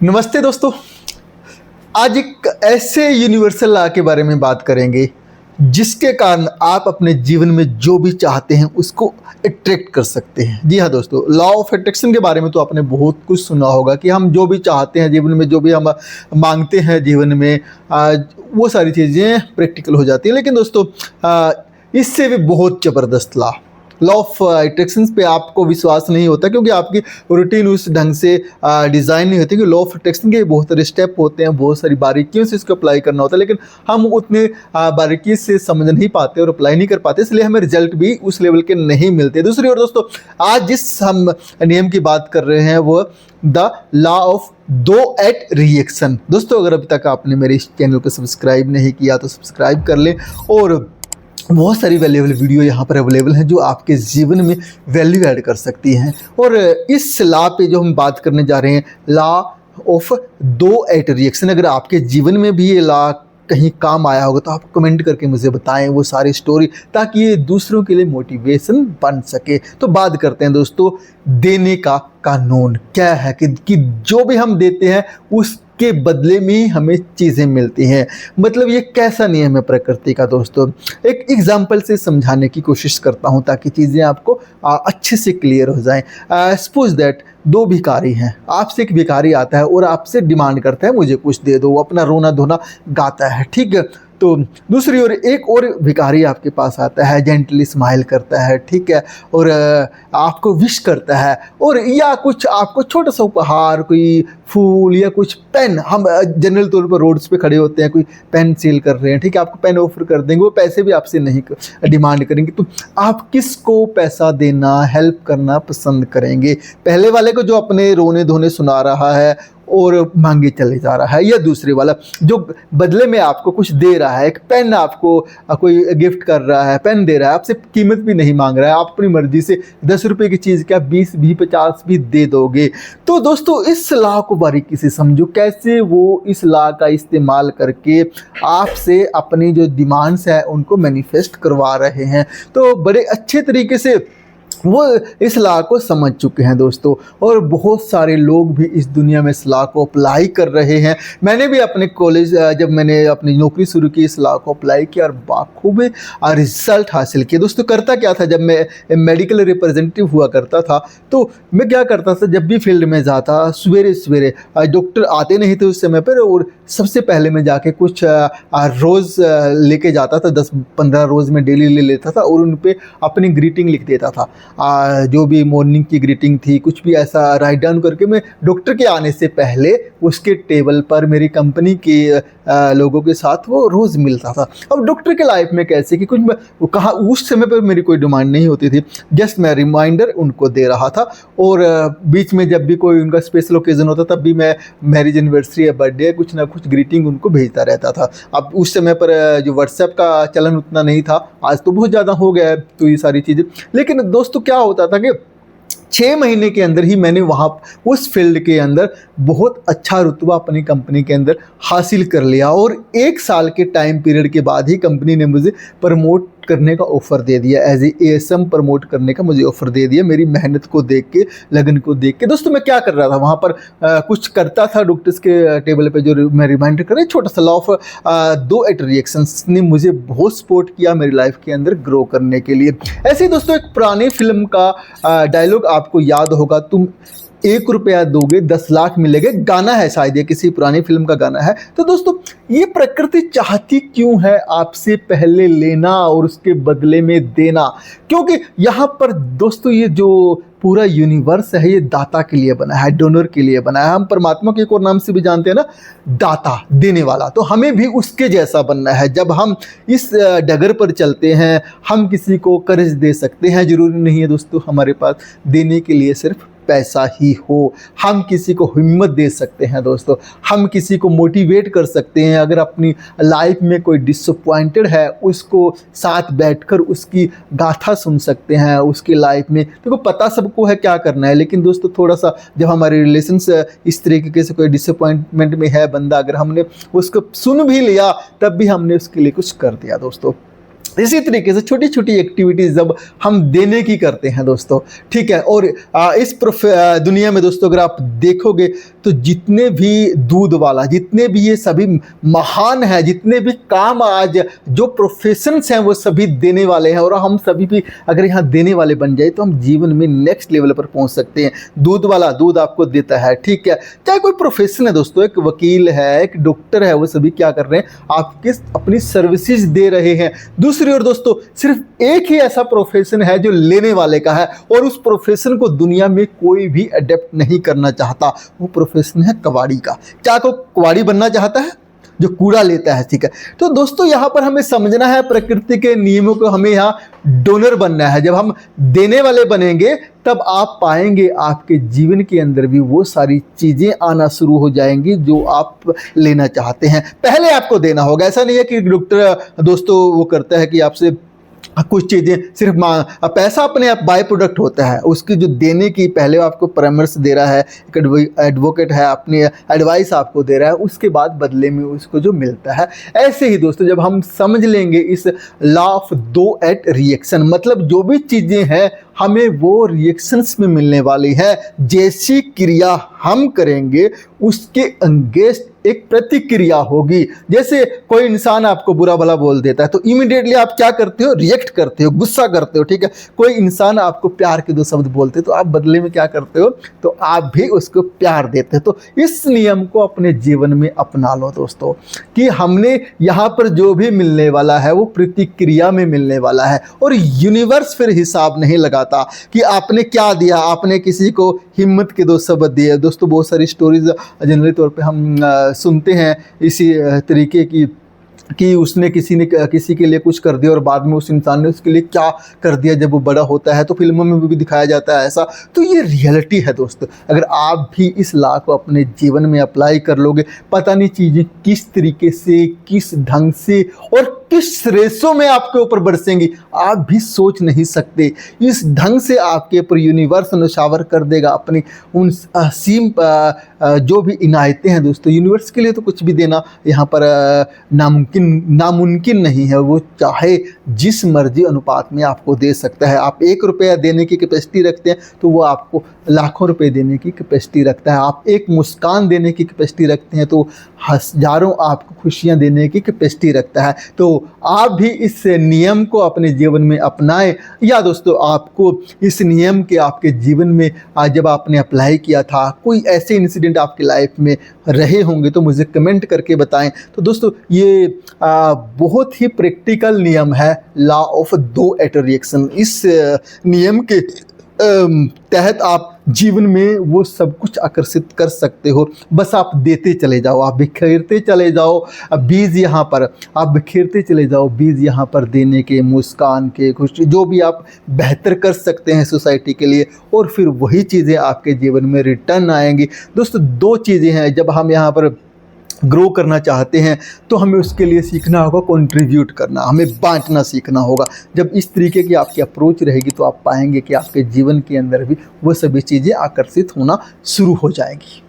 नमस्ते दोस्तों। आज एक ऐसे यूनिवर्सल लॉ के बारे में बात करेंगे जिसके कारण आप अपने जीवन में जो भी चाहते हैं उसको अट्रैक्ट कर सकते हैं। जी हाँ दोस्तों, लॉ ऑफ अट्रैक्शन के बारे में तो आपने बहुत कुछ सुना होगा कि हम जो भी चाहते हैं जीवन में, जो भी हम मांगते हैं जीवन में, वो सारी चीज़ें प्रैक्टिकल हो जाती हैं। लेकिन दोस्तों इससे भी बहुत ज़बरदस्त लॉ ऑफ अट्रैक्शन पे आपको विश्वास नहीं होता क्योंकि आपकी रूटीन उस ढंग से डिज़ाइन नहीं होती कि लॉ ऑफ अट्रैक्शन के बहुत सारे स्टेप होते हैं, बहुत सारी बारीकियों से इसको अप्लाई करना होता है, लेकिन हम उतने बारीकी से समझ नहीं पाते और अप्लाई नहीं कर पाते, इसलिए हमें रिजल्ट भी उस लेवल के नहीं मिलते। दूसरी ओर दोस्तों, आज जिस हम नियम की बात कर रहे हैं वो द लॉ ऑफ दो एट रिएक्शन। दोस्तों अगर अभी तक आपने मेरे इस चैनल को सब्सक्राइब नहीं किया तो सब्सक्राइब कर लें, और बहुत सारी वैल्यूएबल वीडियो यहाँ पर अवेलेबल हैं जो आपके जीवन में वैल्यू ऐड कर सकती हैं। और इस लॉ पे जो हम बात करने जा रहे हैं, लॉ ऑफ दो एट रिएक्शन, अगर आपके जीवन में भी ये लॉ कहीं काम आया होगा तो आप कमेंट करके मुझे बताएं वो सारी स्टोरी, ताकि ये दूसरों के लिए मोटिवेशन बन सके। तो बात करते हैं दोस्तों, देने का कानून क्या है कि जो भी हम देते हैं उसके बदले में हमें चीज़ें मिलती हैं। मतलब ये कैसा नियम है प्रकृति का दोस्तों, एक एग्जाम्पल से समझाने की कोशिश करता हूँ ताकि चीज़ें आपको अच्छे से क्लियर हो जाएं। सपोज दैट दो भिखारी हैं, आपसे एक भिखारी आता है और आपसे डिमांड करता है मुझे कुछ दे दो, वो अपना रोना धोना गाता है, ठीक है। तो दूसरी ओर एक और भिखारी आपके पास आता है, जेंटली स्माइल करता है, ठीक है, और आपको विश करता है, और या कुछ आपको छोटा सा उपहार, कोई फूल या कुछ पेन। हम जनरल तौर पर रोड्स पे खड़े होते हैं, कोई पेन सेल कर रहे हैं, ठीक है, आपको पेन ऑफर कर देंगे, वो पैसे भी आपसे नहीं डिमांड करेंगे। तो आप किसको पैसा देना, हेल्प करना पसंद करेंगे? पहले वाले को जो अपने रोने धोने सुना रहा है और मांगे चले जा रहा है, या दूसरे वाला जो बदले में आपको कुछ दे रहा है, एक पेन आपको कोई गिफ्ट कर रहा है, पेन दे रहा है, आपसे कीमत भी नहीं मांग रहा है, आप अपनी मर्जी से 10 रुपये की चीज़ क्या 20 भी 50 भी दे दोगे। तो दोस्तों इस लॉ को बारीकी से समझो, कैसे वो इस लॉ का इस्तेमाल करके आपसे अपनी जो डिमांड्स है उनको मैनिफेस्ट करवा रहे हैं। तो बड़े अच्छे तरीके से वो इस लॉ को समझ चुके हैं दोस्तों, और बहुत सारे लोग भी इस दुनिया में इस लॉ को अप्लाई कर रहे हैं। मैंने भी अपने कॉलेज जब मैंने अपनी नौकरी शुरू की, इस लॉ को अप्लाई किया और बाखूबी रिजल्ट हासिल किया। दोस्तों करता क्या था, जब मैं मेडिकल रिप्रेजेंटेटिव हुआ करता था तो मैं क्या करता था, जब भी फील्ड में जाता सवेरे सवेरे, डॉक्टर आते नहीं थे उस समय पर, और सबसे पहले मैं जाके कुछ रोज़ लेके जाता था, 10-15 रोज़ में डेली ले लेता था, और उन पर अपनी ग्रीटिंग लिख देता था। जो भी मॉर्निंग की ग्रीटिंग थी, कुछ भी ऐसा राइट डाउन करके मैं डॉक्टर के आने से पहले उसके टेबल पर मेरी कंपनी के लोगों के साथ वो रोज़ मिलता था। अब डॉक्टर के लाइफ में कैसे कि कुछ वो कहा, उस समय पर मेरी कोई डिमांड नहीं होती थी, जस्ट मैं रिमाइंडर उनको दे रहा था, और बीच में जब भी कोई उनका स्पेशल ओकेज़न होता तब भी मैं मैरिज एनिवर्सरी या बर्थडे कुछ ना कुछ ग्रीटिंग उनको भेजता रहता था। अब उस समय पर जो व्हाट्सएप का चलन उतना नहीं था, आज तो बहुत ज़्यादा हो गया है तो ये सारी चीज़ें। लेकिन दोस्तों क्या होता था कि 6 महीने के अंदर ही मैंने वहाँ उस फील्ड के अंदर बहुत अच्छा रुतबा अपनी कंपनी के अंदर हासिल कर लिया, और 1 साल के टाइम पीरियड के बाद ही कंपनी ने मुझे प्रमोट करने का ऑफ़र दे दिया, एज ए ASM प्रमोट करने का मुझे ऑफ़र दे दिया, मेरी मेहनत को देख के, लगन को देख के। दोस्तों मैं क्या कर रहा था वहाँ पर, कुछ करता था डॉक्टर्स के टेबल पे, जो मैं रिमाइंडर कर रहा, छोटा सा लॉ ऑफ दो एट रिएक्शंस ने मुझे बहुत सपोर्ट किया मेरी लाइफ के अंदर ग्रो करने के लिए। ऐसे ही दोस्तों एक पुरानी फिल्म का डायलॉग आपको याद होगा, तुम 1 रुपया दोगे 10 लाख मिलेंगे, गाना है शायद, ये किसी पुरानी फिल्म का गाना है। तो दोस्तों ये प्रकृति चाहती क्यों है आपसे पहले लेना और उसके बदले में देना? क्योंकि यहाँ पर दोस्तों ये जो पूरा यूनिवर्स है ये दाता के लिए बना है, डोनर के लिए बना है। हम परमात्मा के एक और नाम से भी जानते हैं ना, दाता, देने वाला। तो हमें भी उसके जैसा बनना है। जब हम इस डगर पर चलते हैं, हम किसी को कर्ज दे सकते हैं, ज़रूरी नहीं है दोस्तों हमारे पास देने के लिए सिर्फ पैसा ही हो। हम किसी को हिम्मत दे सकते हैं दोस्तों, हम किसी को मोटिवेट कर सकते हैं। अगर अपनी लाइफ में कोई डिसअपॉइंटेड है, उसको साथ बैठकर उसकी गाथा सुन सकते हैं उसकी लाइफ में। देखो पता सबको है क्या करना है, लेकिन दोस्तों थोड़ा सा जब हमारे रिलेशंस इस तरीके से कोई डिसअपॉइंटमेंट में है बंदा, अगर हमने उसको सुन भी लिया तब भी हमने उसके लिए कुछ कर दिया दोस्तों। इसी तरीके से छोटी छोटी एक्टिविटीज़ जब हम देने की करते हैं दोस्तों, ठीक है। और इस दुनिया में दोस्तों अगर आप देखोगे तो जितने भी दूध वाला, जितने भी ये सभी महान हैं, जितने भी काम आज जो प्रोफेशंस हैं वो सभी देने वाले हैं। और हम सभी भी अगर यहाँ देने वाले बन जाए तो हम जीवन में नेक्स्ट लेवल पर पहुँच सकते हैं। दूध वाला दूध आपको देता है, ठीक है। चाहे कोई प्रोफेशन है दोस्तों, एक वकील है, एक डॉक्टर है, वो सभी क्या कर रहे हैं, आपके अपनी सर्विसेज दे रहे हैं। दूसरी और दोस्तों सिर्फ एक ही ऐसा प्रोफेशन है जो लेने वाले का है, और उस प्रोफेशन को दुनिया में कोई भी अडेप्ट नहीं करना चाहता। वो प्रोफेशन है कबाड़ी का। क्या कोई कबाड़ी बनना चाहता है जो कूड़ा लेता है, ठीक है। तो दोस्तों यहाँ पर हमें समझना है प्रकृति के नियमों को, हमें यहाँ डोनर बनना है। जब हम देने वाले बनेंगे तब आप पाएंगे आपके जीवन के अंदर भी वो सारी चीज़ें आना शुरू हो जाएंगी जो आप लेना चाहते हैं। पहले आपको देना होगा। ऐसा नहीं है कि डॉक्टर दोस्तों वो करता है कि आपसे कुछ चीज़ें सिर्फ पैसा अपने आप बाय प्रोडक्ट होता है, उसकी जो देने की पहले आपको परामर्श दे रहा है, एक एडवोकेट है, अपनी एडवाइस आपको दे रहा है, उसके बाद बदले में उसको जो मिलता है। ऐसे ही दोस्तों जब हम समझ लेंगे इस लॉ ऑफ दो एट रिएक्शन, मतलब जो भी चीज़ें हैं हमें वो रिएक्शंस में मिलने वाली है। जैसी क्रिया हम करेंगे उसके अंगेंस्ट एक प्रतिक्रिया होगी। जैसे कोई इंसान आपको बुरा भला बोल देता है तो इमीडिएटली आप क्या करते हो, रिएक्ट करते हो, गुस्सा करते हो, ठीक है। कोई इंसान आपको प्यार के दो शब्द बोलते तो आप बदले में क्या करते हो, तो आप भी उसको प्यार देते हो। तो इस नियम को अपने जीवन में अपना लो दोस्तों, कि हमने यहाँ पर जो भी मिलने वाला है वो प्रतिक्रिया में मिलने वाला है। और यूनिवर्स फिर हिसाब नहीं लगाता कि आपने क्या दिया, आपने किसी को हिम्मत के दो शब्द दिए। दोस्तों बहुत सारी स्टोरीज जनरली तौर पे हम सुनते हैं इसी तरीके की, कि उसने किसी के लिए कुछ कर दिया और बाद में उस इंसान ने उसके लिए क्या कर दिया जब वो बड़ा होता है। तो फिल्मों में भी दिखाया जाता है ऐसा। तो ये रियलिटी है दोस्तों। अगर आप भी इस लॉ को अपने जीवन में अप्लाई कर लोगे, पता नहीं चीज़ें किस तरीके से, किस ढंग से और किस रेशो में आपके ऊपर बरसेंगी आप भी सोच नहीं सकते। इस ढंग से आपके ऊपर यूनिवर्स न्यौछावर कर देगा अपनी उन असीम जो भी इनायतें हैं दोस्तों। यूनिवर्स के लिए तो कुछ भी देना यहाँ पर नामुमकिन नहीं है। वो चाहे जिस मर्जी अनुपात में आपको दे सकता है। आप 1 रुपया देने की कैपेसिटी रखते हैं तो वो आपको लाखों रुपए देने की कैपेसिटी रखता है। आप एक मुस्कान देने की कैपेसिटी रखते हैं तो हज़ारों आपको खुशियाँ देने की कैपेसिटी रखता है। तो आप भी इस नियम को अपने जीवन में अपनाएं। या दोस्तों आपको इस नियम के आपके जीवन में जब आपने अप्लाई किया था कोई ऐसे इंसिडेंट आपकी लाइफ में रहे होंगे तो मुझे कमेंट करके बताएं। तो दोस्तों ये बहुत ही प्रैक्टिकल नियम है लॉ ऑफ दो एट रिएक्शन। इस नियम के तहत आप जीवन में वो सब कुछ आकर्षित कर सकते हो। बस आप देते चले जाओ, आप बिखेरते चले जाओ बीज यहाँ पर, आप बिखेरते चले जाओ बीज यहाँ पर देने के, मुस्कान के, खुशी, जो भी आप बेहतर कर सकते हैं सोसाइटी के लिए, और फिर वही चीज़ें आपके जीवन में रिटर्न आएंगी। दोस्तों 2 चीज़ें हैं जब हम यहाँ पर ग्रो करना चाहते हैं तो हमें उसके लिए सीखना होगा कंट्रीब्यूट करना, हमें बांटना सीखना होगा। जब इस तरीके की आपकी अप्रोच रहेगी तो आप पाएंगे कि आपके जीवन के अंदर भी वो सभी चीज़ें आकर्षित होना शुरू हो जाएंगी।